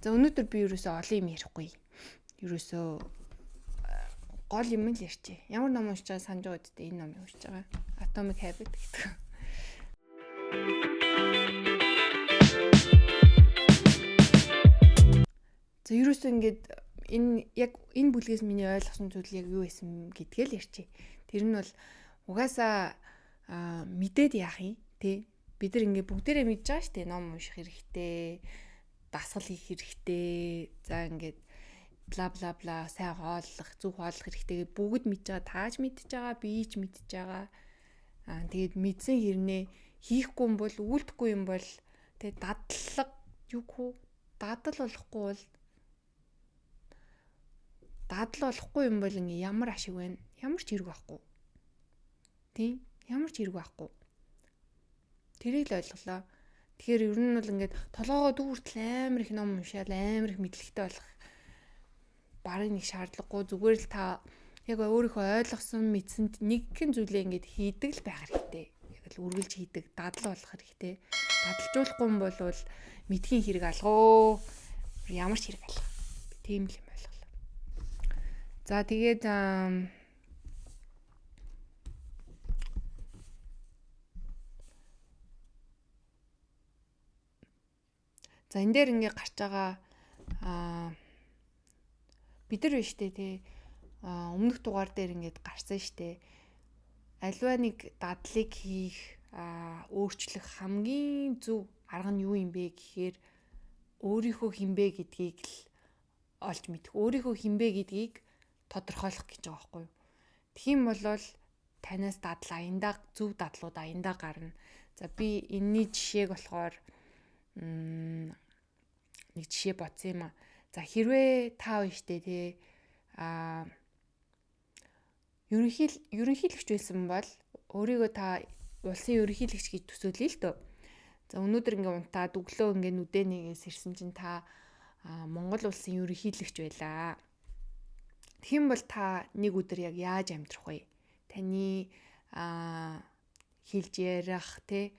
За өнөөдөр би ерөөсөө олон юм ярихгүй. Ерөөсөө гол юм л ярьчих. Ямар ном уншиж байгаа санаж байгаа үсттэй энэ номыг уншиж байгаа. Atomic Habit гэдэг. За ерөөсөө ингээд энэ бүлгээс миний ойлгосон зүйл яг юу байсан гэдгээ л ярьчих. Тэр нь бол угаасаа мэдээд яах юм тий. Бид нар ингээд бүгдээрээ мэдж байгаа шүү дээ. Ном унших хэрэгтэй, дасгал хийх хэрэгтэй. За ингээд бла бла бла сайн хооллох, зөв хооллох хэрэгтэй гэдээ бүгд мэдж байгаа. Тааж мэдж байгаа, би ч мэдж байгаа. Тэгээд мэдсэн хэрнээ хийхгүй юм бол, үйлдэхгүй юм бол тэгээд дадлага юугүй, дадал болохгүй юм бол ингээ ямар ашиг вэ? Ямар ч хэрэг байхгүй. Тийм? Ямар ч хэрэг байхгүй. Тэрийг л ойлголоо. Тэгэхээр ер нь бол ингээд толгоогоо дүүртэл амар их ном уншаал амар их мэдлэгтэй болох барыг нэг шаардлагагүй, зүгээр л та яг өөрийнхөө ойлгосон мэдсэнд нэгэн зүйлээ ингээд хийдэг л байх хэрэгтэй. Яг л үргэлж хийдэг, дадал болох хэрэгтэй. Дадалжуулахгүй юм бол мэдхийн хэрэг алгоо. Ямар ч хэрэг алга. Тийм л юм ойлголоо. За тэгээд за энэ дээр ингээ гарч байгаа бид нар биш үү те өмнөх дугаар дээр ингээд гарсан штэ. Аливаа нэг дадлыг хийх өөрчлөх хамгийн зөв арга нь юу юм бэ гэхээр өөрийнхөө хинбэ гэдгийг л олж мэдэх. Өөрийнхөө хинбэ гэдгийг тодорхойлох гэж байгаа байхгүй юу. Тэгхийн болвол танаас дадал аяндаа зөв дадлууд аяндаа гарна. За би энэний жишээг болохоор нэг жишээ бодсон юм аа. За хэрвээ та штэ те ерөнхийлөгч байсан бол өөрийгөө та улсын ерөнхийлөгч гэж төсөөлөе л дөө. За өнөөдөр ингээ унтаад өглөө ингээ нүдэ нэгээс ирсэн чинь та Монгол улсын ерөнхийлөгч байлаа. Тэгхийн бол та нэг өдөр яг яаж амьдрах вэ? Таны хэлж ярих те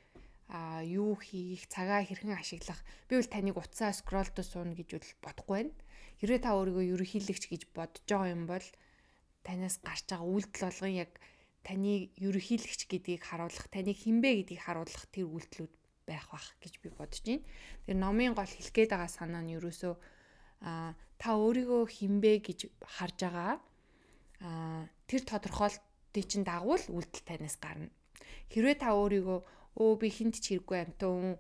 юу хийх, цагаа хэрхэн ашиглах. Би бол таныг утсаа скролдо сууна гэж бодохгүй байна. Хэрвээ та өөрийгөө ерөнхийлөгч гэж бодож байгаа юм бол танаас гарч байгаа үйлдэл болгон яг таны ерөнхийлөгч гэдгийг харуулах, таны хинбэ гэдгийг харуулах тэр үйлдэлүүд байх бах гэж би бодож байна. Тэр номын гол хэлгээд байгаа санаа нь ерөөсөө та өөрийгөө хинбэ гэж харж байгаа тэр тодорхойлтын чинь дагуу л үйлдэл танаас гарна. Хэрвээ та өөрийгөө би хинт ч хэрэггүй амтан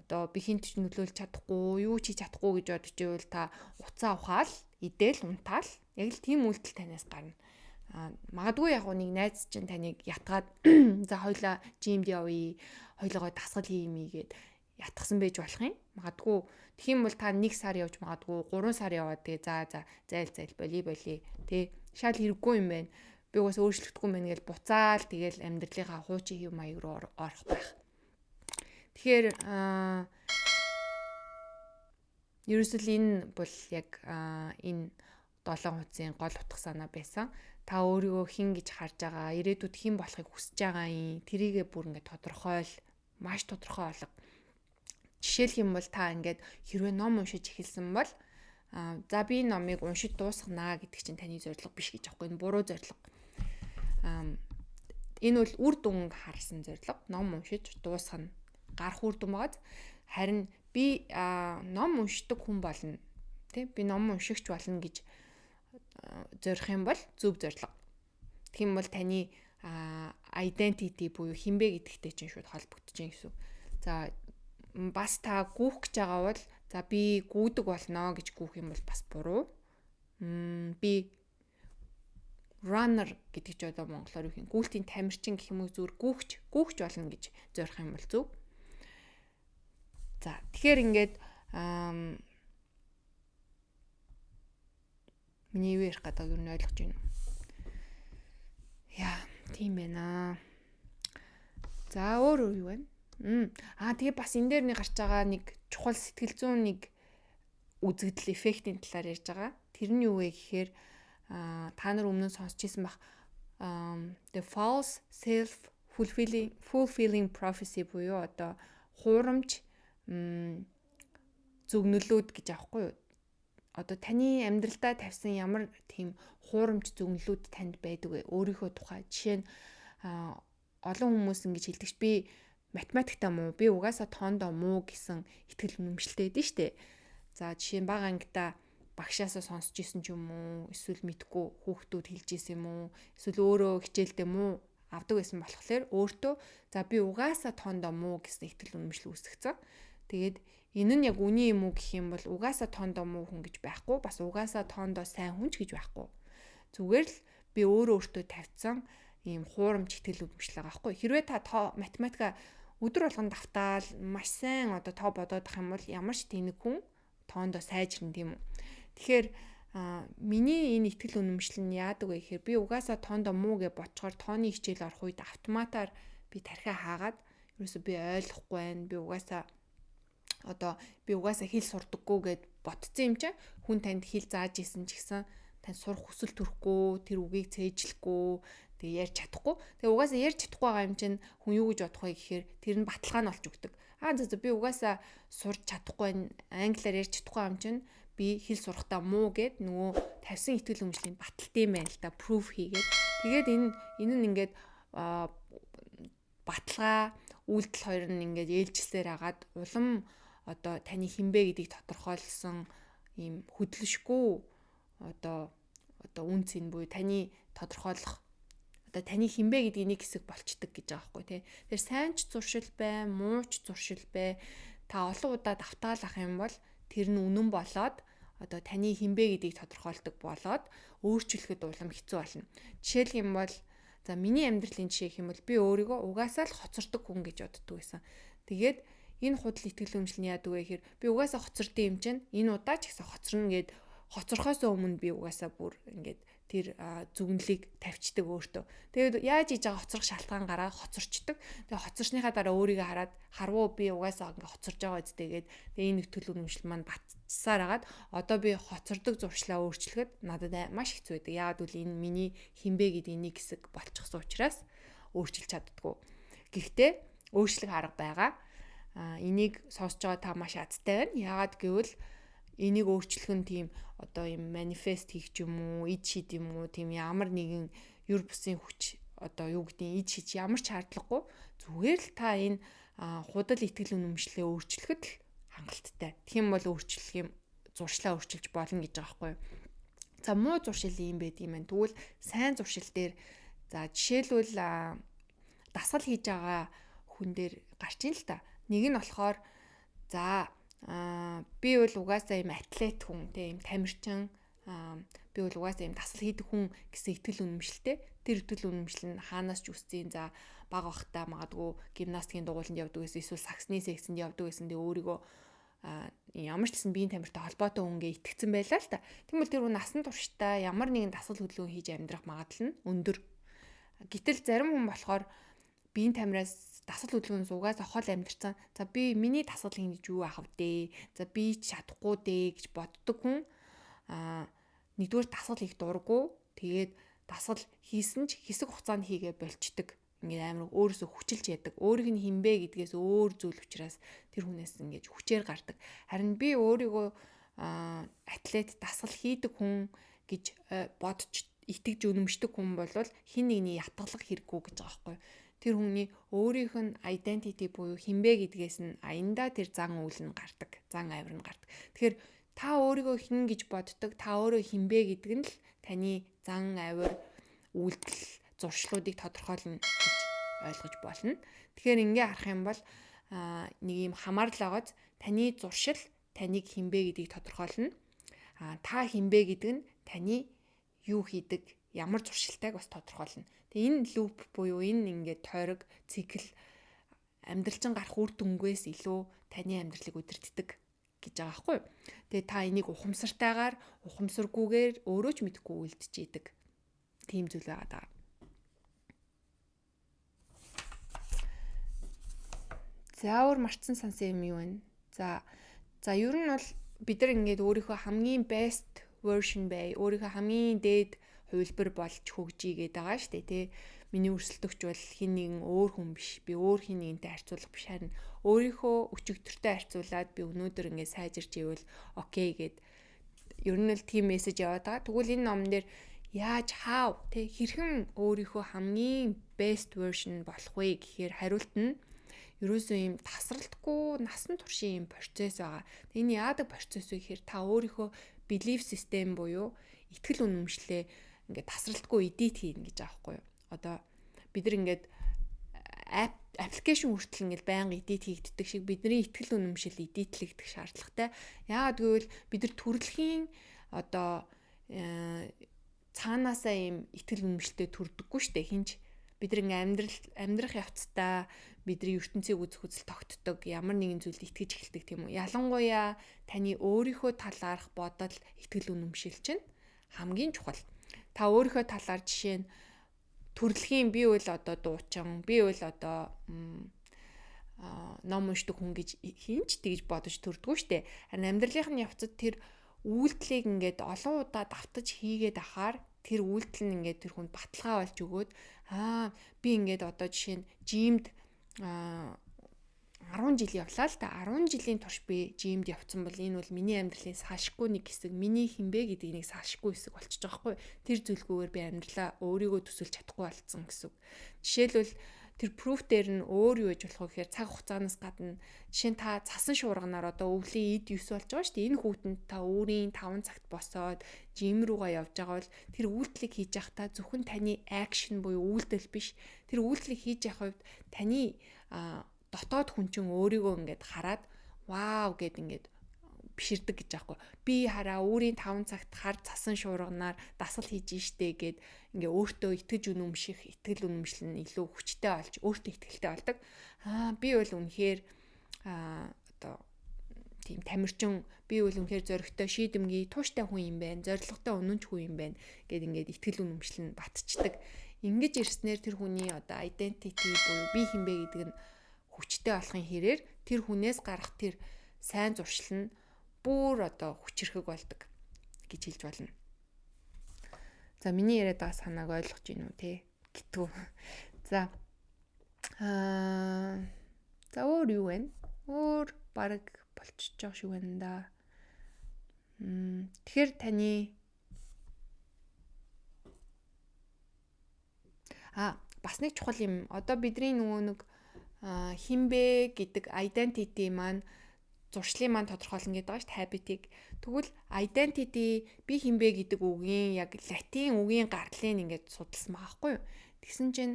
одоо би хинт ч нөлөөлж чадахгүй, юу ч хийж чадахгүй гэж бодож байвал та уцаа ухаал, идэл, унтаал яг л тийм үйлдэл танаас гарна. Магадгүй яг нэг найз чинь таныг ятгаад за хоёлаа жимд явъя, хоёлоо дасгал хиймээ гэд ятгсан байж болох юм. Магадгүй тэгхийн бол та 1 сар явж магадгүй 3 сар яваад тэгээ зайл боли тий шал хэрэггүй юм байна. Би уус өөрчлөгдөхгүй мэн гэж буцаал тэгэл амьдралынхаа хуучин хэв маяг руу орох байх. Тэгэхээр ерөөсөл энэ бол яг энэ 7 хуцын гол утга санаа байсан. Та өөрийгөө хин гэж харж байгаа, ирээдүйд хин болохыг хүсэж байгаа юм. Тэрийгээ бүр ингээд маш тодорхой олго. Жишээлх юм бол та ингээд хэрвээ ном уншиж эхэлсэн бол за би номыг уншиж дуусгана гэдэг чинь таны зорилго биш гэж аахгүй. Энэ буруу зорилго. Энэ бол үр дүн харсан зорилго. Ном уншиж дуусгана. Гарах үр дүн байгаад харин би ном уншдаг хүн болно. Тэ би ном уншигч болно гэж зорих юм бол зөв зорилго. Тэгэх юм бол таны identity буюу хинбэ гэдэгтэй чинь шууд холбогдож байна гэсэн. За бас та гүүх гэж байгаа бол за би гүйдэг болно гэж гүүх юм бол бас буруу. Би runner гэдэг ч одоо монголоор юу гэх юм гүйлтийн тамирчин гэх юм уу зүгээр гүүхч болно гэж зорих юм бол зөв. За тэгэхээр ингээд миний юу ярих гэдэг юу ойлгож байна. Яа, тийм байна. За өөр юу вэ? Тэгээ бас энэ дээр нэг гарч байгаа нэг чухал сэтгэл зүйн нэг үзэгдэл эффектийн талаар ярьж байгаа. Тэр нь юу вэ гэхээр та нар өмнө нь сонсч ирсэн бах the false self fulfilling prophecy буюу одоо хуурамч зөгнөлүүд гэж аахгүй юу? Одоо таны амьдралдаа тавьсан ямар тийм хуурамч зөгнөлүүд танд байдаг вэ? Өөрийнхөө тухай. Жишээ нь олон хүмүүс ингэж хэлдэг ш би математикта муу, би угаасаа тоондоо муу гэсэн итгэл үнэмшилтэй байдэн штэ. За жишээ нь бага ангита багшаасаа сонсч исэн ч юм уу, эсвэл мэдгүй хүүхдүүд хэлж исэн юм уу, эсвэл өөрөө хичээлдээ муу авдаг байсан болохоор өөртөө за би угаасаа тоондоо муу гэсэн итгэл үнэмшил үүсгэсэн. Тэгээд энэ нь яг үний юм уу гэх юм бол угаасаа тоондоо муу хүн гэж байхгүй, бас угаасаа тоондоо сайн хүн ч гэж байхгүй. Зүгээр л би өөртөө тавьсан ийм хуурамч итгэл үнэмшил байгаа байхгүй. Хэрвээ та математика өдөр болгон давтаал маш сайн одоо тоо бодоод ах юм бол ямар ч тэнэг хүн тоондоо сайжирна тийм үү. Тэгэхээр миний энэ итгэл үнэмшил нь яадаг вэ гэхээр би угаасаа тоондоо муу гэж бодцохоор тооны хичээл орох үед автоматар би тархиа хаагаад ерөөсөө би ойлгохгүй байна. Би угаасаа хэл сурдаггүй гэд ботцсон юм чинь хүн танд хэл зааж исэн ч гэсэн тань сурах хүсэл төрөхгүй, тэр үгийг цээжлэхгүй, тэгээ ярьж чадахгүй. Тэгээ угаасаа ярьж чадахгүй байгаа юм чинь хүн юу гэж бодох вэ гэхээр тэр нь баталгаа нь олж өгдөг. Би угаасаа сурч чадахгүй, англиар ярьж чадахгүй юм чинь би хэл сурахтаа муу гэд нөгөө тавьсан итгэл үнэмшлийн баталт юм байна л да, proof хийгээд. Тэгээд энэ нь ингээд баталгаа үйлдэл хоёр нь ингээд ээлжилсээр хагаад улам одоо таны хинбэ гэдгийг тодорхойлсон ийм хөдлөшгүй одоо үнц энэ буюу таны тодорхойлох одоо таны хинбэ гэдгийг нэг хэсэг болчдөг гэж байгаа байхгүй тий. Тэр сайн ч зуршил бай, муу ч зуршил бай. Та олон удаа давтаалах юм бол тэр нь үнэн болоод одоо таны хинбэ гэдгийг тодорхойлдог болоод өөрчлөхөд улам хэцүү болно. Жишээлх юм бол за миний амьдралын жишээ гэх юм бол би өөрийгөө угаасаа л хоцордог хүн гэж боддог байсан. Тэгээд энэ худал итгэл үнэмшил нь яадаг вэ гэхээр би угаасаа хоцордог юм чинь энэ удаа ч гэсэн хоцорно гэд хоцорхоос өмнө би угаасаа бүр ингээд тэр зүгнэлийг тавьчдаг өөртөө. Тэгээд яаж хийж байгаа хоцрох шалтгаан гараа хоцорчдөг. Тэгээд хоцорсныхаа дараа өөрийгөө хараад харвуу би угаасаа ингээд хоцорж байгаа үстэйгээд тэгээд энэ итгэл үнэмшил маань батсаар агаад одоо би хоцордог зуршлаа өөрчлөхөд надад маш хэцүү байдаг. Яагаад гэвэл энэ миний хинбэ гэдэг нэг хэсэг болчихсон учраас өөрчилж чаддгүй. Гэхдээ өөрчлөх арга байгаа. Энийг сонсож байгаа та маш азтай байна. Яагаад гэвэл энийг өөрчлөх нь тийм одоо юм манифест хийх ч юм уу, ид шид юм уу, тийм ямар нэгэн юр бусын хүч одоо юу гэдгийг ид шид ямар ч шаардлагагүй. Зүгээр л та энэ худал итгэл үнэмшлээ өөрчлөхөд л хангалттай. Тэгэх юм бол өөрчлөх юм зуршлаа өөрчилж болно гэж байгаа байхгүй юу. За муу зуршил юм байд юм байна. Тэгвэл сайн зуршил дээр за жишээлбэл дасгал хийж байгаа хүн дээр гарч ийн л та. Нэг нь болохоор за би бол угаасаа юм атлет хүн тийм тамирчин би бол угаасаа юм дасгал хийдэг хүн гэсэн итгэл үнэмшилтэй. Тэр итгэл үнэмшил нь хаанаас ч үсцэн за бага бахта магадгүй гимнастикийн дугууланд явдаг гэсэн эсвэл саксны секцэнд явдаг гэсэн дэ өөрийгөө ямар ч гэсэн биеийн тамиртай холбоотой хүнгээ итгэцэн байлаа л та. Тэгмэл тэр хүн насан туршдаа ямар нэгэн дасгал хөдөлгөөн хийж амьдрах магадлал нь өндөр. Гэтэл зарим хүн болохоор биеийн тамираас дасгал хөдөлгөөнөөс угаасаа хол амьдэрсэн. За би миний дасгал хийж юу аах вэ? За би чадахгүй дээ гэж боддог хүн нэгдүгээр дасгал хийх дурггүй. Тэгээд дасгал хийсэн ч хэсэг хугацаанд хийгээ болчдөг. Ингээд амар өөрөөсөө хүчилж яадаг. Өөрийг нь хинбэ гэдгээс өөр зүйл учраас тэр хүнээс ингээд хүчээр гардаг. Харин би өөрийгөө атлет дасгал хийдэг хүн гэж бодож итгэж үнэмшдэг хүн бол хин нэгний ятгалах хэрэггүй гэж байгаа байхгүй юу? Тэр хүний өөрийнх нь identity буюу хинбэ гэдгээс нь аяндаа тэр зан үйл нь гардаг, зан авир нь гардаг. Тэгэхээр та өөрийгөө хин гэж боддог, та өөрөө хинбэ гэдэг нь л таны зан авир үйлдэл зуршлуудыг тодорхойлно гэж ойлгож болно. Тэгэхээр ингээ харах юм бол нэг юм хамаарл байгааз таны зуршил таныг хинбэ гэдгийг тодорхойлно. Та хинбэ гэдэг нь таны юу хийдэг, ямар зуршилтайг бас тодорхойлно. Тэгээ энэ луп буюу энэ ингээд тойрог цикл амьдралчин гарах үр дүнгээс илүү таны амьдралыг удирддаг гэж байгаа байхгүй юу? Тэгээ та энийг ухамсартайгаар, ухамсаргүйгээр өөрөө ч мэдэхгүй үлдэж идэг. Тийм зүйл байгаа даа. Заавар марцсан сансан юм юу вэ? За ер нь бол бид нар ингээд өөрийнхөө хамгийн best version бай, өөрийнхөө хамгийн дээд хувилбар болж хөгжиж гээд байгаа шүү дээ, тий. миний өрсөлдөгч бол хин нэгэн өөр хүн биш. Би өөр хин нэгэнтэй харьцуулах биш, харин өөрийнхөө өчигдөртэй харьцуулаад би өнөөдөр ингээд сайжирч ивэл окей гэд ер нь л тийм мессеж яваад байгаа. Тэгвэл энэ номон дээр яаж хэрхэн өөрийнхөө хамгийн best version болох вэ гэхээр хариулт нь ерөөсөө ийм тасралтгүй насан туршийн ийм процесс байгаа. Энэ яадаг процесс вэ гэхээр та өөрийнхөө belief system буюу итгэл үнэмшлээ ингээд тасралтгүй edit хийн гэж байгаа байхгүй юу. Одоо бид нар ингээд аппликейшн хүртэл ингээд байнга edit хийгддэг шиг бидний итгэл үнэмшил edit-лэгдэх шаардлагатай. Яагаад гэвэл бид нар төрөлхийн одоо цаанаасаа ийм итгэл үнэмшилтэй төрдөггүй штэ хинч бид нар амьдрах явцдаа бидний ертөнцийг үзэх үзэл тогтдог ямар нэгэн зүйлд итгэж эхэлдэг тийм үү. Ялангуяа таны өөрийнхөө талаарх бодол итгэл үнэмшил чинь хамгийн чухал. Та өөрийнхөө талаар жишээ нь төрөлхийн би бол одоо дуучин, би бол одоо ном уншдаг хүн гэж хинч тэгж бодож төрдгөө штэ. Харин амьдралын явцад тэр үйлдэлийг ингээд олон удаа давтаж хийгээд ахаар тэр үйлдэл нь ингээд тэр хүнд баталгаа болж өгөөд би ингээд одоо жишээ нь жимд 10 жил явлаа л та 10 жилийн турш би жимд явцсан бол энэ бол миний амьдралын салшгүй нэг хэсэг, миний хинбэ гэдэг нэг салшгүй хэсэг болчихж байгаа хгүй. Тэр зүйлгүйгээр би амьдралаа өөрийгөө төсөлж чадахгүй болсон гэсэн. Жишээлбэл тэр proof дээр нь өөр юу гэж болох вэ гэхээр цаг хугацаанаас гадна жишээ нь та цасан шуурганаар одоо өвлийн ид 9 болж байгаа шүү дээ. Энэ хүүтэнд та өөрийн 5 цагт босоод жим руугаа явж байгаа бол тэр үйлдэлийг хийж явахдаа зөвхөн таны action буюу үйлдэл биш. Тэр үйлдэлийг хийж явах хувьд таны дотоод хүн чинь өөрийгөө ингээд хараад вау гэд ингээд биширдэг гэж аахгүй. Би хараа өөрийн 5 цагт хар цасан шуурганаар дасгал хийж штэ гэд ингээ өөртөө итгэж үнэмших, итгэл үнэмшил нь илүү хүчтэй болж өөртөө итгэлтэй болдог. Би бол үнэхээр одоо тийм тамирчин, би бол үнэхээр зоригтой, шийдэмгий, тууштай хүн юм байна, зоригтой үнэнч хүн юм байна гэд ингээд итгэл үнэмшил нь батчдаг. Ингэж ирснээр тэр хүний одоо identity буюу би хин бэ гэдэг нь хүчтэй болохын хэрээр тэр хүнээс гарах тэр сайн зуршил нь бүр одоо хүчрэхэг болдог гэж хэлж болно. За миний яриад байгаа санааг ойлгож байна уу те? Гэтгүү. За өөр юу вэ? Өөр баг болчихж байгаа шүү байна да. Тэгэхээр таны бас нэг чухал юм. Одоо бидний нөгөө нэг хинбэ гэдэг identity маань зуршлын маань тодорхойлно гэдэг байгаа шүү дээ habit-ийг. Тэгвэл identity би хинбэ гэдэг үгийн яг латин үгийн гарлыг ингээд судалсан байгаа байхгүй юу? Тэгсэн чинь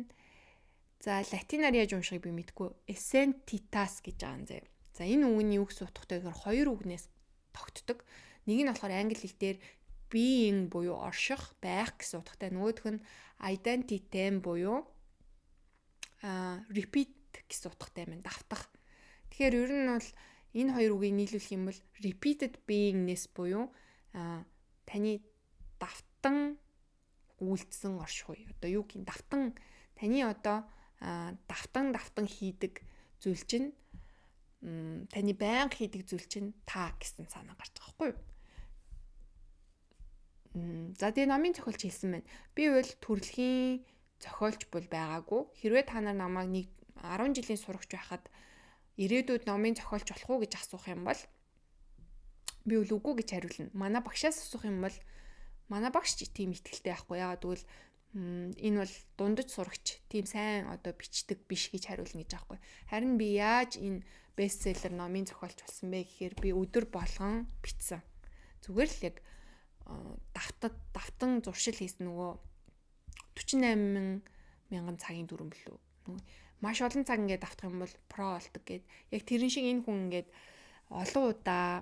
за латинаар яаж уншихыг би мэдэхгүй. Essentitas гэж байгаа юм зэ. За энэ үгний үг сутгатай гэхээр хоёр үгнээс тогтдог. Нэг нь болохоор англи хэл дээр being буюу орших, байх гэсэн утгатай. Нөгөөх нь identity буюу repeat гэсэн утгатай юм давтах. Тэгэхээр ер нь бол энэ хоёр үгийг нийлүүлэх юм бол repeated beingness буюу таны давтан үйлдэлсэн орших уу. Одоо юу гин давтан таны одоо давтан хийдэг зүйл чинь таны байнга хийдэг зүйл чинь та гэсэн санаа гарч байгаа байхгүй юу? За тэгээ номын зохиолч хэлсэн байна. Би бол төрөлхийн зохиолч бол байгаагүй. Хэрвээ та нар намайг нэг 10 жилийн сурагч байхад ирээдүйд номын зохиолч болох уу гэж асуух юм бол би үл үгүй гэж хариулна. Манай багшаас асуух юм бол манай багш ч тийм ихтгэлтэй байхгүй. Яагаад гэвэл энэ бол дундаж сурагч тийм сайн одоо бичдэг биш гэж хариулна гэж аахгүй. Харин би яаж энэ бестселлер номын зохиолч болсон бэ гэхээр би өдөр болгон бичсэн. Зүгээр л яг давтан зуршил хийсэн нөгөө 48 мянган цагийн дүрэн билүү. Маш олон цаг ингээд давтах юм бол про болдог гэд. Яг тэрэн шиг энэ хүн ингээд олон удаа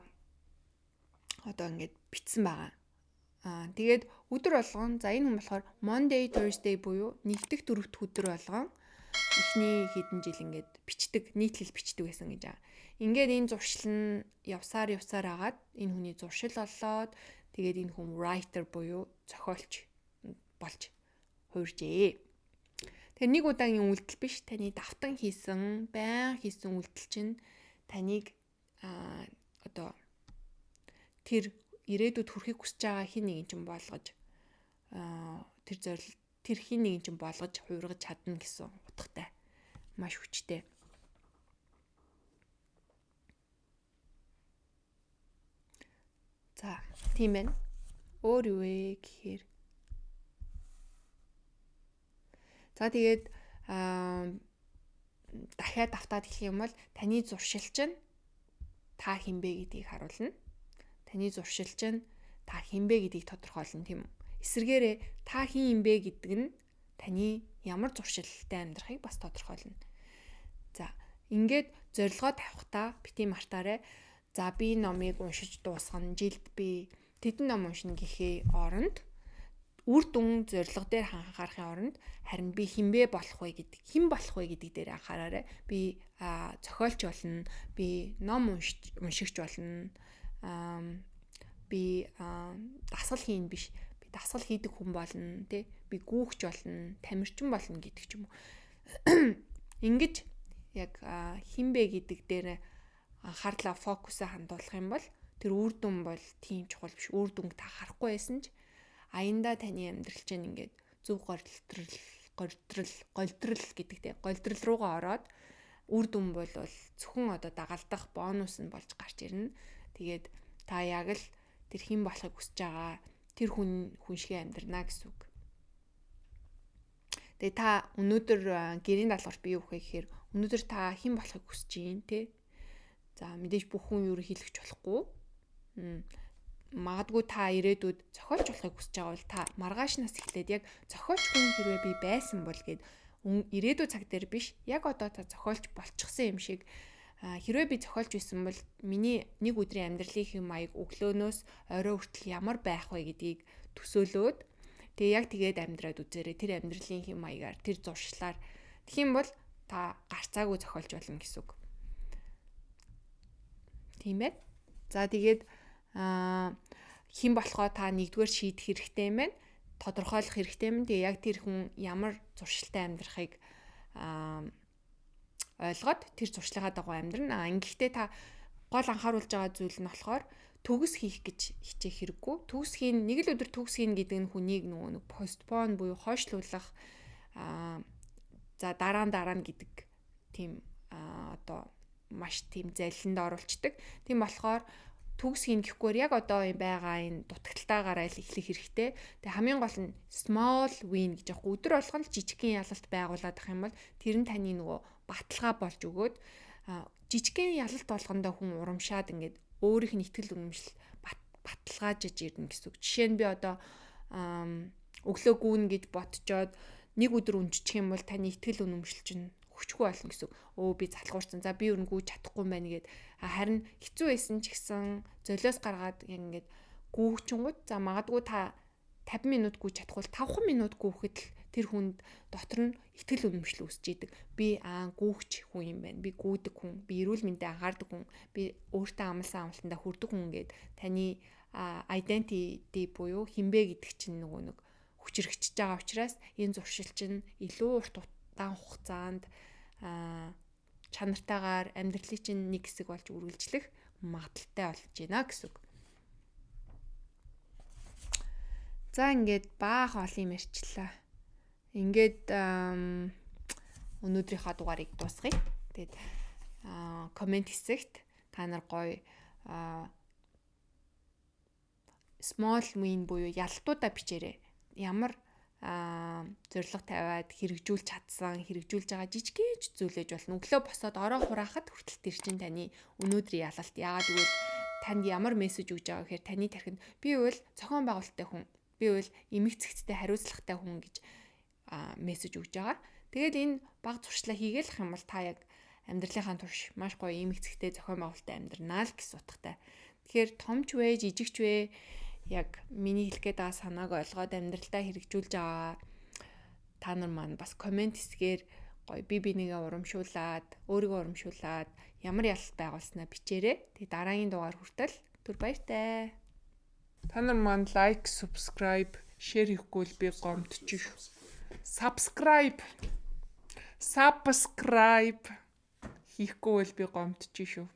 одоо ингээд бичсэн байгаа. Тэгээд өдөр болгон за энэ хүн болохоор Monday, Thursday буюу нэгдүгээр дөрөвт өдөр болгон эхний хэдэн жил ингээд бичдэг, нийтлэл бичдэг байсан гэж байгаа. Ингээд энэ зуршил нь явсаар агаад энэ хүний зуршил боллоод тэгээд энэ хүн writer буюу зохиолч болж хууржээ. Тэр нэг удаагийн үйлдэл биш, таны давтан хийсэн, байн хийсэн үйлдэл чинь таныг одоо тэр ирээдүйд хүрэхийг хүсэж байгаа хин нэгэн чинь болгож тэр тэр хин нэг чинь болгож хувиргаж чадна гэсэн утгатай. Маш хүчтэй. За, тийм байна. Өөр юу вэ гэхээр. За тэгээд дахиад автаад хэлэх юм бол таны зуршил чинь та хинбэ гэдгийг харуулна. Таны зуршил чинь та хинбэ гэдгийг тодорхойлно тийм үү? Эсвэргээрээ та хин юм бэ гэдэг нь таны ямар зуршилтай амьдрахыг бас тодорхойлно. За, ингээд зорилгоо тавихтаа бити мартаарай. За, би номыг уншиж дуусгана. Жилд би тэдэн ном уншина гэхээ оронд үр дүн зорилго дээр анхаарахын оронд харин би хинбэ болох вэ гэдэг, хэн болох вэ гэдэг дээр анхаараарай. Би зохиолч болно, би ном уншигч болно. Би дасгал хийн биш, би дасгал хийдэг хүн болно, тий. Би гүүгч болно, тамирчин болно гэдэг ч юм уу. Ингэж яг хинбэ гэдэг дээр анхаарлаа фокусаа хандуулах юм бол тэр үр дүн бол тийм чухал биш. Үр дүнг та харахгүй байсан ч аяндаа таны амьдрал чинь ингээд зөв голдрал гэдэг те голдрал руугаа ороод үр дүн бол зөвхөн одоо дагалдах бонус нь болж гарч ирнэ. Тэгээд та яг л тэр хэн болохыг хүсэж байгаа тэр хүн шиг амьдрнаа гэсэн үг. Тэгээд та өнөөдөр гэрийн даалгавар бий юу гэхээр өнөөдөр та хэн болохыг хүсэж юм те. За, мэдээж бүх хүн ерөнхийлөгч болохгүй. Магадгүй та ирээдүйд зохиолч болохыг хүсэж байгаа бол та маргааш нас эхлээд яг зохиолч хүн хэрвээ би байсан бол гээд ирээдүйд цаг дээр биш яг одоо та зохиолч болчихсон юм шиг хэрвээ би зохиолч байсан бол миний нэг өдрийн амьдралын хэм маяг өглөөнөөс орой хүртэл ямар байх вэ гэдгийг төсөөлөөд тэгээ яг тэгээд амьдраад үзээрэй. Тэр амьдралын хэм маягаар тэр зуршлаар тэгхийн бол та гарцаагүй зохиолч болно гэсэн үг. Тийм ээ. За, тэгээд хэн болохоо та нэгдүгээр шийдэх хэрэгтэй юм байна. Тодорхойлох хэрэгтэй юм. Тэгээ яг тэр хүн ямар зуршилтай амьдрахыг ойлгоод тэр зуршлыгаа дагуу амьдрна. Ингэхдээ та гол анхааруулж байгаа зүйл нь болохоор төгс хийх гэж хичээх хэрэггүй. Төгс хийн нэг л өдөр төгс хийн гэдэг нь хүнийг нэг постпон буюу хойшлуулах за дараа нь гэдэг тийм одоо маш тийм залиланд оруулцдаг. Тийм болохоор төгс хийн гэхгүйгээр яг одоо байгаа энэ дутагталтаагаараа л эхлэх хэрэгтэй. Тэгээ хамгийн гол нь small win гэж яахгүй өдөр болгон л жижигхэн ялалт байгуулад ах юм бол тэр нь таны нөгөө баталгаа болж өгөөд жижигхэн ялалт болгондоо хүн урамшаад ингээд өөрийнх нь итгэл үнэмшил баталгаажиж ирнэ гэсэн үг. Жишээ нь би одоо өглөө гүүн гэж ботчоод нэг өдөр унжчих юм бол таны итгэл үнэмшил чинь хүчгүй болно гэсэн. Би залхуурсан. За, би өрнгүү чадахгүй юм байна гэд харин хэцүү байсан ч гэсэн золиос гаргаад ингээд гүүгчингууд за магадгүй та 50 минут гүйж чадахгүй 5 минут гүүхэд л тэр хүнд дотор нь итгэл үнэмшил үүсэж идэг. Би гүүгч хүн юм байна. Би гүйдэг хүн. Би эрүүл мэндэд анхаардаг хүн. Би өөртөө амлсан амлалтандаа хүрдэг хүн гэд таны identity буюу хинбэ гэдэг чинь нэг хүчрэгчж байгаа учраас энэ зуршил чинь илүү урт удаан хугацаанд чанартайгаар амьдралын чинь нэг хэсэг болж үргэлжлэх магадaltaй болж байна гэсэн үг. За, ингээд баах олон юм ярьчлаа. Ингээд өнөөдрийнхөө дугаарыг дуусгая. Тэгээд комент хэсэгт та нар гоё small win буюу ялтуудаа бичээрэй. Ямар зорилго тавиад хэрэгжүүлж чадсан, хэрэгжүүлж байгаа жижигхэн зүйлээж болно. Өглөө босоод ороо хураахад хүртэл тэр чинь таны өнөөдрийн ялалт. Яагаад гэвэл танд ямар мессеж өгж байгаа гэхээр таны тархинд би бол зохион байгуулалттай хүн, би бол эмэг цэгцтэй хариуцлагатай хүн гэж мессеж өгж байгаа. Тэгээд энэ баг зуршлаа хийгээл юм бол та яг амьдралынхаа турш маш гоё эмэг цэгтэй зохион байгуулалттай амьдрнаа л гэсэн утгатай. Тэгэхээр томч вэ, жижигч вэ яг миний хэлэх гээд байгаа санааг ойлгоод амьдралдаа хэрэгжүүлж байгаа та нар маань бас комент хэсгээр гоё би нэгээ урамшуулад, өөрийгөө урамшуулад ямар ялалт байгуулснаа бичээрэй. Тэгээ дараагийн дугаар хүртэл түр баяртай. Та нар маань лайк, subscribe, share хийхгүй л би гомдчих. Subscribe хийхгүй л би гомдчих шүү.